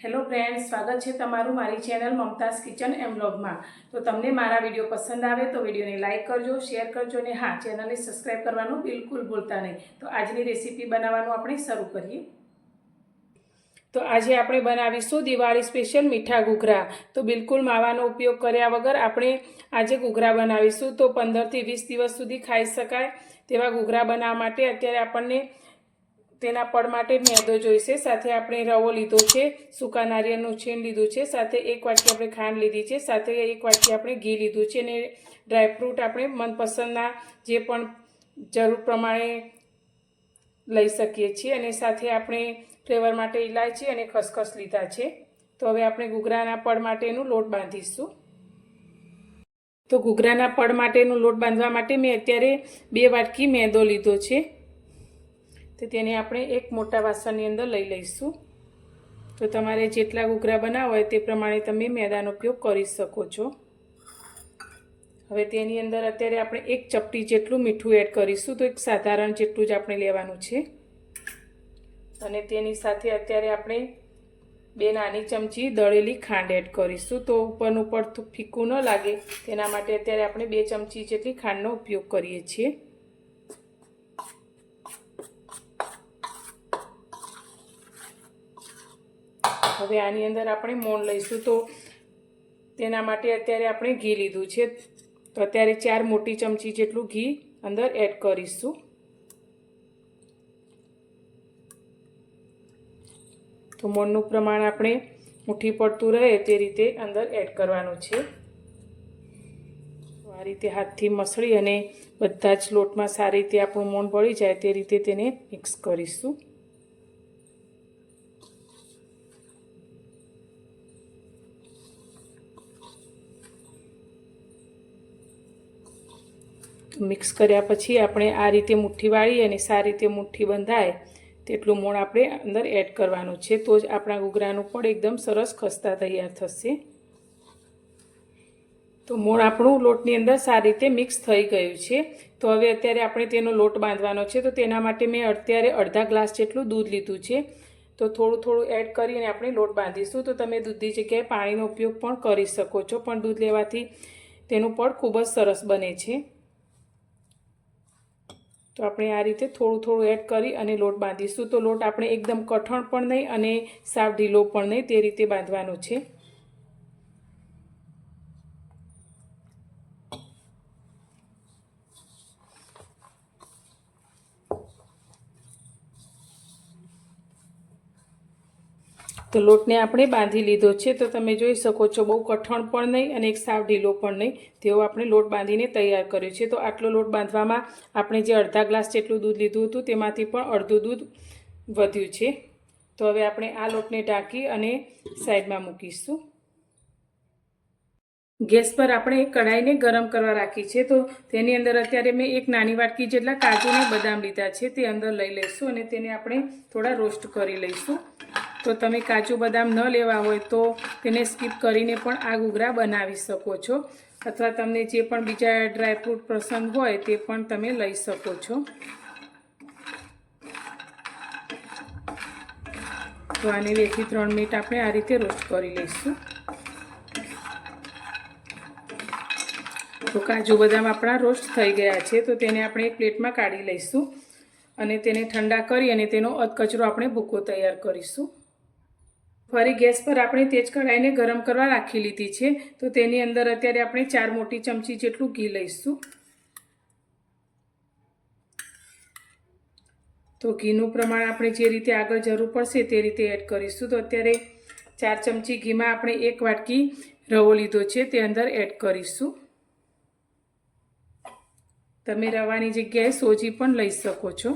Hello friends, સ્વાગત છે તમારું મારી ચેનલ મમતાઝ કિચન એન્ડ વ્લોગમાં। તો તમને મારા વિડીયો પસંદ આવે તો વિડીયોને લાઇક કરજો, શેર કરજો અને હા, ચેનલને સબસ્ક્રાઇબ કરવાનું બિલકુલ ભૂલતા નહીં। તો આજની રેસીપી બનાવવાનું આપણે શરૂ કરીએ। તો આજે આપણે બનાવીશું દિવાળી સ્પેશિયલ મીઠા ઘૂઘરા। તો બિલકુલ માવાનો ઉપયોગ કર્યા વગર આપણે આજે ઘૂઘરા બનાવીશું। તો 15 થી 20 દિવસ સુધી ખાઈ શકાય તેવા ઘૂઘરા બનાવવા માટે અત્યારે આપણને તેના પડ માટે મેદો જોઈશે, સાથે આપણે રવો લીધો છે, સૂકા નારિયેળનું છીણ લીધું છે, સાથે 1 વાટકી આપણે ખાંડ લીધી છે, સાથે 1 વાટકી આપણે ઘી લીધું છે અને ડ્રાયફ્રૂટ આપણે મનપસંદના જે પણ જરૂર પ્રમાણે લઈ શકીએ છીએ અને સાથે આપણે ફ્લેવર માટે ઇલાયચી અને ખસખસ લીધા છે। તો હવે આપણે ઘૂઘરાના પડ માટેનું લોટ બાંધીશું। તો ઘૂઘરાના પડ માટેનું લોટ બાંધવા માટે મેં અત્યારે 2 વાટકી મેદો લીધો છે। તો તેને આપણે એક મોટા વાસણની અંદર લઈ લઈશું। તો તમારે જેટલા ઘૂઘરા બનાવવા હોય તે પ્રમાણે તમે મેદાનો ઉપયોગ કરી શકો છો। હવે તેની અંદર અત્યારે આપણે 1 ચપટી જેટલું મીઠું એડ કરીશું। તો એક સાધારણ જેટલું જ આપણે લેવાનું છે અને તેની સાથે અત્યારે આપણે 2 નાની ચમચી દળેલી ખાંડ એડ કરીશું। તો ઉપરનું પડતું ફીકું ન લાગે તેના માટે અત્યારે આપણે 2 ચમચી જેટલી ખાંડનો ઉપયોગ કરીએ છીએ। હવે આની અંદર આપણે મોણ લઈશું। તો તેના માટે અત્યારે આપણે ઘી લીધું છે। તો અત્યારે 4 મોટી ચમચી જેટલું ઘી અંદર એડ કરીશું। તો મોણનું પ્રમાણ આપણે મુઠ્ઠી પડતું રહે તે રીતે અંદર એડ કરવાનું છે। આ રીતે હાથથી મસળી અને બધા જ લોટમાં સારી રીતે આપણું મોણ ભળી જાય તે રીતે તેને મિક્સ કરીશું। મિક્સ કર્યા પછી આપણે આ રીતે મુઠ્ઠી વાળી અને સારી રીતે મુઠ્ઠી બંધાય તેટલું મોણ આપણે અંદર એડ કરવાનું છે। તો જ આપણા ઘૂઘરાનું પણ એકદમ સરસ ખસ્તા તૈયાર થશે। તો મોણ આપણું લોટની અંદર સારી રીતે મિક્સ થઈ ગયું છે। તો હવે અત્યારે આપણે તેનો લોટ બાંધવાનો છે। તો તેના માટે મેં અત્યારે અડધા ગ્લાસ જેટલું દૂધ લીધું છે। તો થોડું થોડું એડ કરીને આપણે લોટ બાંધીશું। તો તમે દૂધની જગ્યાએ પાણીનો ઉપયોગ પણ કરી શકો છો, પણ દૂધ લેવાથી તેનું પડ ખૂબ જ સરસ બને છે। તો આપણે આ રીતે થોડું થોડું એડ કરી અને લોટ બાંધીશું। તો લોટ આપણે એકદમ કઠણ પણ નહીં અને સાવ ઢીલો પણ નહીં તે રીતે બાંધવાનો છે। તો લોટને આપણે બાંધી લીધો છે। તો તમે જોઈ શકો છો બહુ કઠણ પણ નહીં અને એક સાવ ઢીલો પણ નહીં તેવો આપણે લોટ બાંધીને તૈયાર કર્યો છે। તો આટલો લોટ બાંધવામાં આપણે જે અડધા ગ્લાસ જેટલું દૂધ લીધું હતું તેમાંથી પણ અડધું દૂધ વધ્યું છે। તો હવે આપણે આ લોટને ઢાંકી અને સાઈડમાં મૂકીશું। ગેસ પર આપણે એક કઢાઈને ગરમ કરવા રાખી છે। તો તેની અંદર અત્યારે મેં 1 નાની વાટકી જેટલા કાજુ અને બદામ લીધા છે તે અંદર લઈ લઈશું અને તેને આપણે થોડા રોસ્ટ કરી લઈશું। તો તમે કાજુ બદામ ન લેવા હોય તો તેને સ્કીપ કરીને પણ આ ઘૂઘરા બનાવી શકો છો, અથવા તમને જે પણ બીજા ડ્રાયફ્રૂટ પસંદ હોય તે પણ તમે લઈ શકો છો। તો આને 2 થી 3 મિનિટ આપણે આ રીતે રોસ્ટ કરી લઈશું। તો કાજુ બદામ આપણા રોસ્ટ થઈ ગયા છે। તો તેને આપણે એક પ્લેટમાં કાઢી લઈશું અને તેને ઠંડા કરી અને તેનો અધકચરો આપણે ભૂકો તૈયાર કરીશું। ફરી ગેસ પર આપણે તેજ કઢાઈને ગરમ કરવા રાખી લીધી છે। તો તેની અંદર અત્યારે આપણે 4 મોટી ચમચી જેટલું ઘી લઈશું। તો ઘીનું પ્રમાણ આપણે જે રીતે આગળ જરૂર પડશે તે રીતે એડ કરીશું। તો અત્યારે 4 ચમચી ઘીમાં આપણે 1 વાટકી રવો લીધો છે તે અંદર એડ કરીશું। તમે રવાની જગ્યાએ સોજી પણ લઈ શકો છો।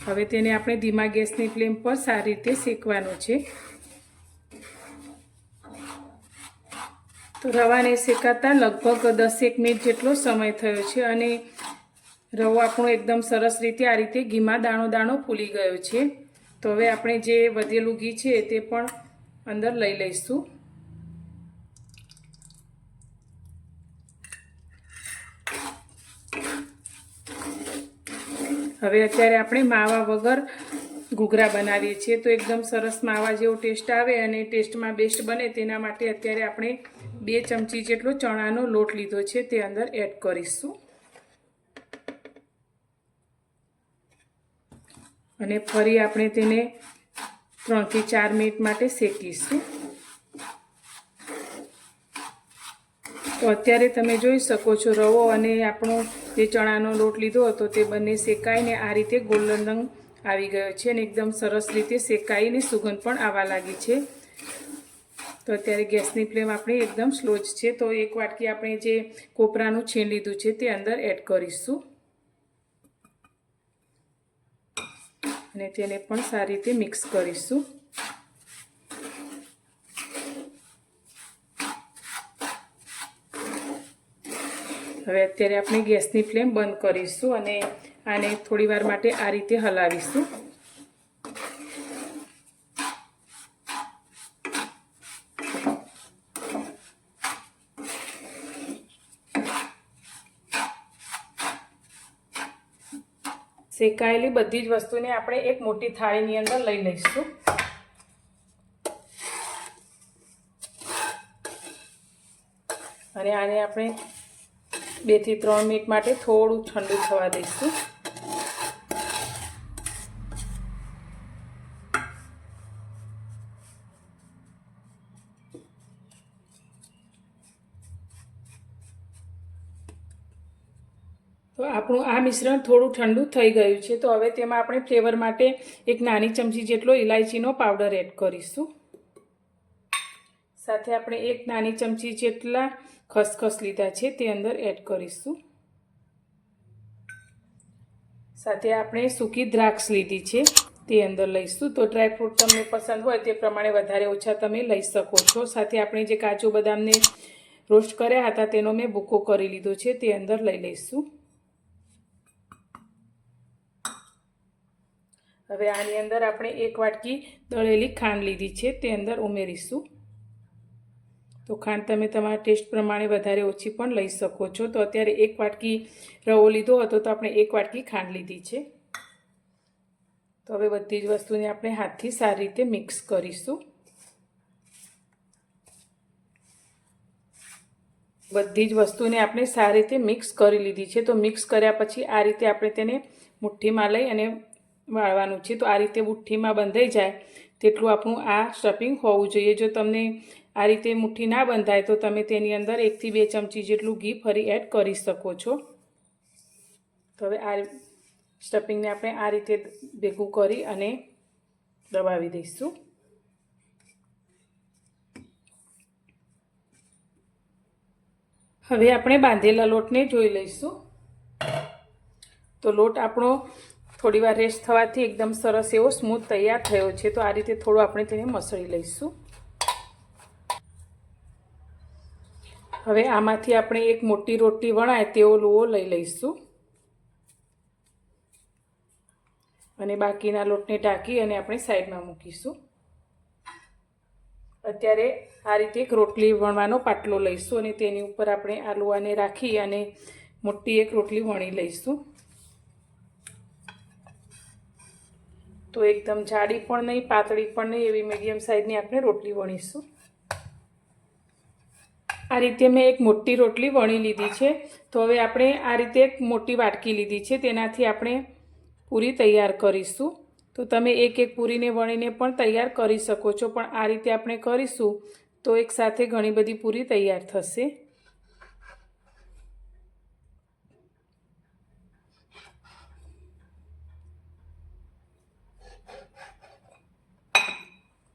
હવે તેને આપણે ધીમા ગેસની ફ્લેમ પર સારી રીતે શેકવાનું છે। તો રવાને શેકાતા લગભગ 10 મિનિટ જેટલો સમય થયો છે અને રવો આપણો એકદમ સરસ રીતે આ રીતે ઘીમાં દાણો દાણો ફૂલી ગયો છે। તો હવે આપણે જે વધેલું ઘી છે તે પણ અંદર લઈ લઈશું। હવે અત્યારે આપણે માવા વગર ઘૂઘરા બનાવીએ છીએ તો એકદમ સરસ માવા જેવો ટેસ્ટ આવે અને ટેસ્ટમાં બેસ્ટ બને તેના માટે અત્યારે આપણે 2 ચમચી જેટલો ચણાનો લોટ લીધો છે તે અંદર એડ કરીશું અને ફરી આપણે તેને 3 થી 4 મિનિટ માટે શેકીશું। તો અત્યારે તમે જોઈ શકો છો રવો અને આપણો જે ચણાનો લોટ લીધો હતો તે બંને શેકાઈને આ રીતે ગોલ્ડન રંગ આવી ગયો છે અને એકદમ સરસ રીતે શેકાઈને સુગંધ પણ આવવા લાગી છે। તો અત્યારે ગેસની ફ્લેમ આપણે એકદમ સ્લો જ છે। તો 1 વાટકી આપણે જે કોપરાનું છીણ લીધું છે તે અંદર એડ કરીશું અને તેને પણ સારી રીતે મિક્સ કરીશું। હવે અત્યારે આપણે ગેસની ફ્લેમ બંધ કરીશું અને આને થોડીવાર માટે આ રીતે હલાવીશું। શેકાયેલી બધી જ વસ્તુને આપણે એક મોટી થાળીની અંદર લઈ લઈશું અને આને આપણે 2 થી 3 મિનિટ માટે થોડું ઠંડુ થવા દઈશું। તો આપણું આ મિશ્રણ થોડું ઠંડુ થઈ ગયું છે। તો હવે તેમાં આપણે ફ્લેવર માટે 1 નાની ચમચી જેટલો ઇલાયચીનો પાવડર એડ કરીશું। સાથે આપણે 1 નાની ચમચી જેટલા ખસખસ લીધા છે તે અંદર એડ કરીશું। સાથે આપણે સૂકી દ્રાક્ષ લીધી છે તે અંદર લઈશું। તો ડ્રાયફ્રૂટ તમને પસંદ હોય તે પ્રમાણે વધારે ઓછા તમે લઈ શકો છો। સાથે આપણે જે કાજુ બદામને રોસ્ટ કર્યા હતા તેનો મેં ભૂકો કરી લીધો છે તે અંદર લઈ લઈશું। હવે આની અંદર આપણે 1 વાટકી દળેલી ખાંડ લીધી છે તે અંદર ઉમેરીશું। તો ખાંડ તમે તમારા ટેસ્ટ પ્રમાણે વધારે ઓછી પણ લઈ શકો છો। તો અત્યારે 1 વાટકી રવો લીધો હતો તો આપણે 1 વાટકી ખાંડ લીધી છે। તો હવે બધી જ વસ્તુને આપણે હાથથી સારી રીતે મિક્સ કરીશું। બધી જ વસ્તુને આપણે સારી રીતે મિક્સ કરી લીધી છે। તો મિક્સ કર્યા પછી આ રીતે આપણે તેને મુઠ્ઠીમાં લઈ અને વાળવાનું છે। તો આ રીતે મુઠ્ઠીમાં બંધાઈ જાય તેટલું આપણું આ સ્ટફિંગ હોવું જોઈએ। જો તમને આ રીતે મુઠ્ઠી ના બંધાય તો તમે તેની અંદર 1 થી 2 ચમચી જેટલું ઘી ફરી એડ કરી શકો છો। તો હવે આ સ્ટફિંગને આપણે આ રીતે ભેગું કરી અને દબાવી દઈશું। હવે આપણે બાંધેલા લોટને જોઈ લઈશું। તો લોટ આપણો થોડીવાર રેસ્ટ થવાથી એકદમ સરસ એવો સ્મૂથ તૈયાર થયો છે। તો આ રીતે થોડું આપણે તેને મસળી લઈશું। હવે આમાંથી આપણે એક મોટી રોટલી વણાય તેવો લોવો લઈ લઈશું અને બાકીના લોટને ઢાંકી અને આપણે સાઈડમાં મૂકીશું। અત્યારે આ રીતે એક રોટલી વણવાનો પાટલો લઈશું અને તેની ઉપર આપણે આ લોહાને રાખી અને મોટી એક રોટલી વણી લઈશું। તો એકદમ જાડી પણ નહીં પાતળી પણ નહીં એવી મીડિયમ સાઈઝની આપણે રોટલી વણીશું। આ રીતે મેં એક મોટી રોટલી વણી લીધી છે। તો હવે આપણે આ રીતે એક મોટી વાટકી લીધી છે તેનાથી આપણે પૂરી તૈયાર કરીશું। તો તમે એક પૂરીને વણીને પણ તૈયાર કરી શકો છો પણ આ રીતે આપણે કરીશું તો એકસાથે ઘણી બધી પૂરી તૈયાર થશે।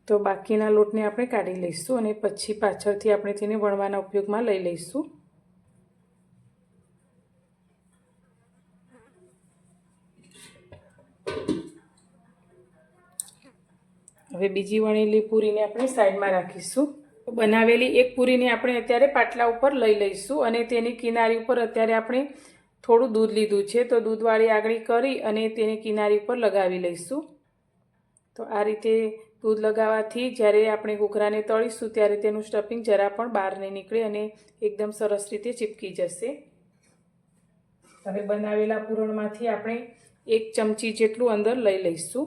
તો બાકીના લોટને આપણે કાઢી લઈશું અને પછી પાછળથી આપણે તેને વણવાના ઉપયોગમાં લઈ લઈશું। હવે બીજી વણેલી પૂરીને આપણે સાઈડમાં રાખીશું। બનાવેલી એક પૂરીને આપણે અત્યારે પાટલા ઉપર લઈ લઈશું અને તેની કિનારી ઉપર અત્યારે આપણે થોડું દૂધ લીધું છે તો દૂધવાળી આગળી કરી અને તેની કિનારી ઉપર લગાવી લઈશું। તો આ રીતે દૂધ લગાવવાથી જ્યારે આપણે ઘૂઘરાને તળીશું ત્યારે તેનું સ્ટફિંગ જરા પણ બહાર નહીં નીકળે અને એકદમ સરસ રીતે ચીપકી જશે। હવે બનાવેલા પૂરણમાંથી આપણે 1 ચમચી જેટલું અંદર લઈ લઈશું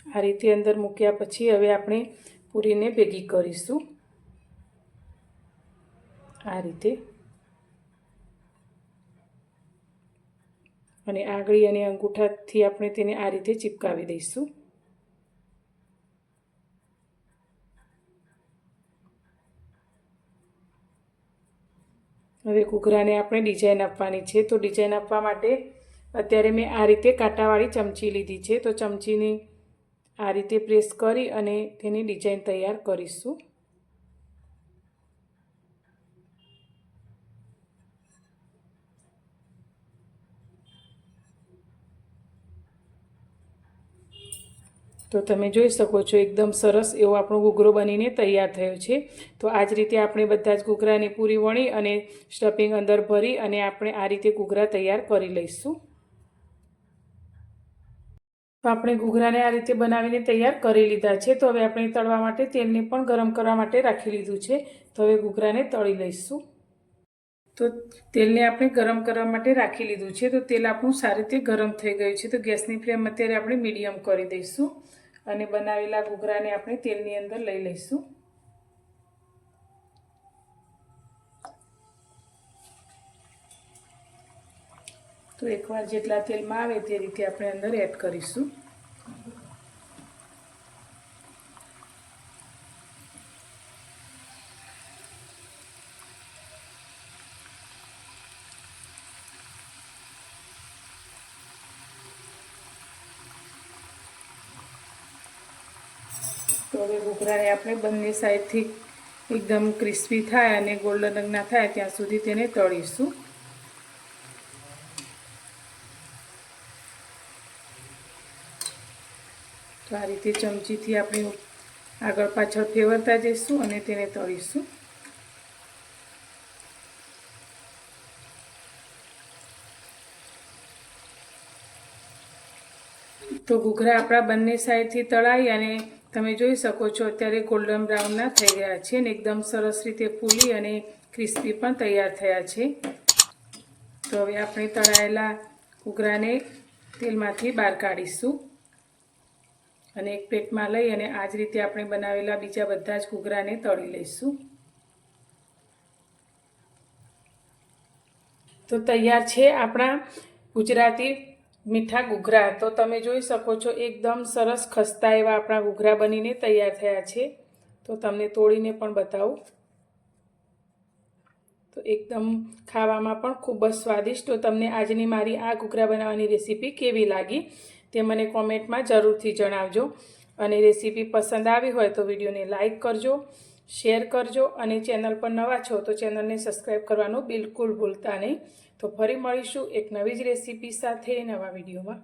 આ રીતે અંદર મૂક્યા પછી હવે આપણે પૂરીને ભેગી કરીશું આ રીતે, અને આંગળી અને અંગૂઠાથી આપણે તેને આ રીતે ચિપકાવી દઈશું. હવે ઘૂઘરાને આપણે ડિઝાઇન આપવાની છે, તો ડિઝાઇન આપવા માટે અત્યારે મેં આ રીતે કાંટાવાળી ચમચી લીધી છે. તો ચમચીને આ રીતે પ્રેસ કરી અને તેની ડિઝાઇન તૈયાર કરીશું. તો તમે જોઈ શકો છો એકદમ સરસ એવો આપણો ઘૂઘરો બનીને તૈયાર થયો છે. તો આ જ રીતે આપણે બધા જ ઘૂઘરાની પૂરી વણી અને સ્ટફિંગ અંદર ભરી અને આપણે આ રીતે ઘૂઘરા તૈયાર કરી લઈશું. તો આપણે ઘૂઘરાને આ રીતે બનાવીને તૈયાર કરી લીધા છે. તો હવે આપણે તળવા માટે તેલને પણ ગરમ કરવા માટે રાખી લીધું છે. તો હવે ઘૂઘરાને તળી લઈશું. તો તેલને આપણે ગરમ કરવા માટે રાખી લીધું છે. તો તેલ આપણું સારી રીતે ગરમ થઈ ગયું છે. તો ગેસની ફ્લેમ અત્યારે આપણે મીડિયમ કરી દઈશું અને બનાવેલા ઘૂઘરાને આપણે તેલની અંદર લઈ લઈશું. તો એકવાર જેટલા તેલમાં આવે તે રીતે આપણે અંદર એડ કરીશું. તો હવે ઘૂઘરાને આપણે બંને સાઈડથી એકદમ ક્રિસ્પી થાય અને ગોલ્ડન રંગના થાય ત્યાં સુધી તેને તળીશું. તો આ રીતે ચમચીથી આપણે આગળ પાછળ ફેરવતા જઈશું અને તેને તળીશું. તો ઘૂઘરા આપણા બંને સાઈડથી તળાઈ અને તમે જોઈ શકો છો અત્યારે ગોલ્ડન બ્રાઉનના થઈ ગયા છે ને એકદમ સરસ રીતે ફૂલી અને ક્રિસ્પી પણ તૈયાર થયા છે. તો હવે આપણે તળાયેલા ઘૂઘરાને તેલમાંથી બહાર કાઢીશું અને એક પ્લેટમાં લઈ અને આ જ રીતે આપણે બનાવેલા બીજા બધા જ ઘૂઘરાને તળી લઈશું. તો તૈયાર છે આપણા ગુજરાતી મીઠા ઘૂઘરા. તો તમે જોઈ શકો છો એકદમ સરસ ખસ્તા એવા આપણા ઘૂઘરા બનીને તૈયાર થયા છે. તો તમને તોડીને પણ બતાવું. તો એકદમ ખાવામાં પણ ખૂબ જ સ્વાદિષ્ટ. તો તમને આજની મારી આ ઘૂઘરા બનાવવાની રેસીપી કેવી લાગી તે મને કોમેન્ટમાં જરૂરથી જણાવજો. અને રેસીપી પસંદ આવી હોય તો વિડીયોને લાઈક કરજો, શેર કરજો અને ચેનલ પર નવા છો તો ચેનલને સબસ્ક્રાઈબ કરવાનું બિલકુલ ભૂલતા નહીં. તો ફરી મળીશું એક નવી જ રેસીપી સાથે નવા વિડીયોમાં.